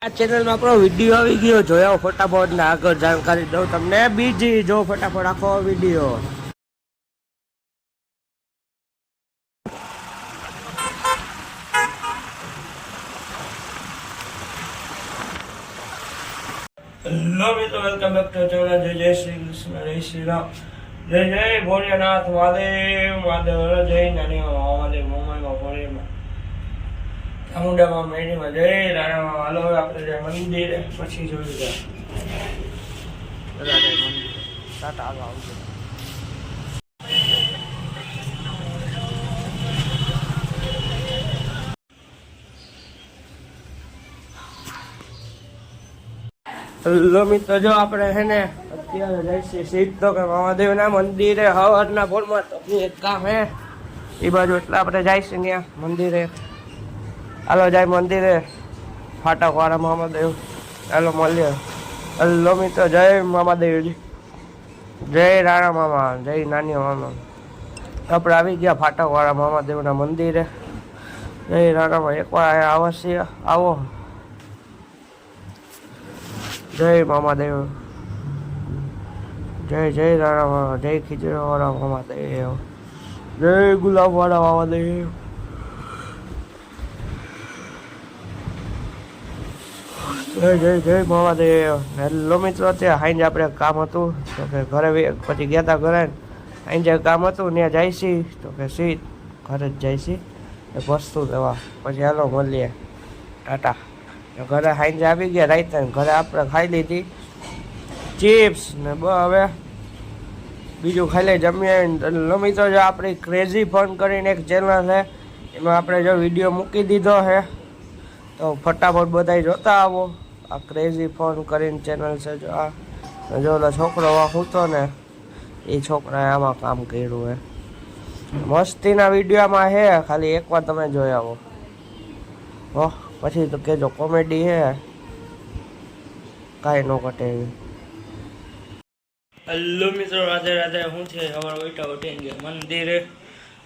આ ચેનલમાં આપણો વિડીયો આવી ગયો, જોયો ફટાફટ ને આગળ જાણકારી દઉં તમને બીજી. જો ફટાફટ આખો વિડીયો. હેલો મિત્રો, વેલકમ બેક ટુ ચેનલ. જય શ્રી કૃષ્ણ, જય શ્રી રામ, જય જય ભોળિયાનાથ મહાદેવ. મહાદેવ જય નાની મહાદેવ મુંબઈમાં ભોળિયામાં ચામુંડામાં મેડીમાં જય રાણામાં. હાલો આપણે જે મંદિરે પછી જોયું જાય બધા મંદિર ટાટા હાલો આવજો. હેલો મિત્રો, જો આપણે હે ને અત્યારે જઈશું સીધો કે મહાદેવના મંદિરે હવારના પોરમાં. તો એક કામ હે એ બાજુ એટલે આપણે જઈશું ત્યાં મંદિરે. હાલો જાય મંદિરે ફાટક વાળા મહાદેવ. હાલો મળીએ. હેલો મિત્રો, જય મહાદેવજી, જય રાણા મામા, જય નાની મામા. આપણે આવી ગયા ફાટક વાળા મહાદેવના મંદિરે. જય રાણામાં એકવાર અવશ્ય આવો. જય મામાદેવ, જય જય રાણા, જય ખીચડા વાળા મામાદેવ, જય ગુલાબ વાળા મામાદેવ. જય જય જય મામાદેવ. હેલો મિત્રો, અત્યારે હાઈને આપણે કામ હતું તો કે ઘરે પછી ગયા હતા ઘરે. હાઈને કામ હતું ત્યાં જઈશી તો કે સીધ ઘરે જ જઈશી વસ્તુ લેવા. પછી હાલો મળીએ, ટાટા. ઘરે હાઈને આવી ગયા રાઈતે. ઘરે આપણે ખાઈ લીધી ચિપ્સ ને હવે બીજું ખાઈ લઈ જમીએ. મિત્રો, જો આપણી ક્રેઝી ફન કરીને એક ચેનલ છે, એમાં આપણે જો વિડીયો મૂકી દીધો છે તો ફટાફટ બધા જોતા આવો. આ ક્રેઝી ફન કરીને ચેનલ છે. જો આ જો ઓલો છોકરો સૂતો ને એ છોકરાએ આમાં કામ કર્યું હે. મસ્તીના વિડીયોમાં હે, ખાલી એકવાર તમે જોઈ આવો. હો પછી તો કહેજો કોમેડી હે, કાંઈ ન ઘટે એવી. હેલો મિત્રો, રાધે રાધે. શું છે સવાર ઉઠી ગયા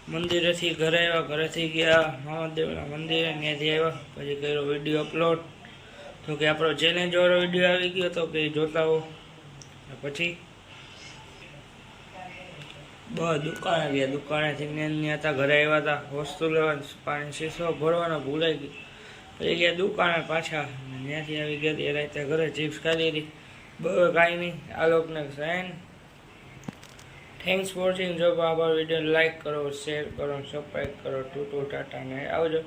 મંદિરેથી ઘરે આવ્યા. ઘરેથી ગયા મહાદેવના મંદિરે, ત્યાંથી આવ્યા. પછી કર્યો વિડીયો અપલોડ. તો કે આપણો ચેલેન્જ વાળો વિડીયો આવી ગયો તો કે જોતા હો. પછી બસ દુકાને ગયા. દુકાનેથી ત્યાં હતા, ઘરે આવ્યા હતા વસ્તુ લેવા. પાણી શીશો ભરવાનો ભૂલાઈ ગયું. પછી ગયા દુકાને પાછા. ત્યાંથી આવી ગયા તે રાતે ઘરે ચિપ્સ ખાઈ લીધી. બહુ કાંઈ નહીં. આ લોકોને સાઈન થેન્ક્સ ફોર વોચિંગ. જો આભાર. વિડીયો લાઈક કરો, શેર કરો, સબસ્ક્રાઈબ કરો. ટૂટો ટાટા ને આવજો.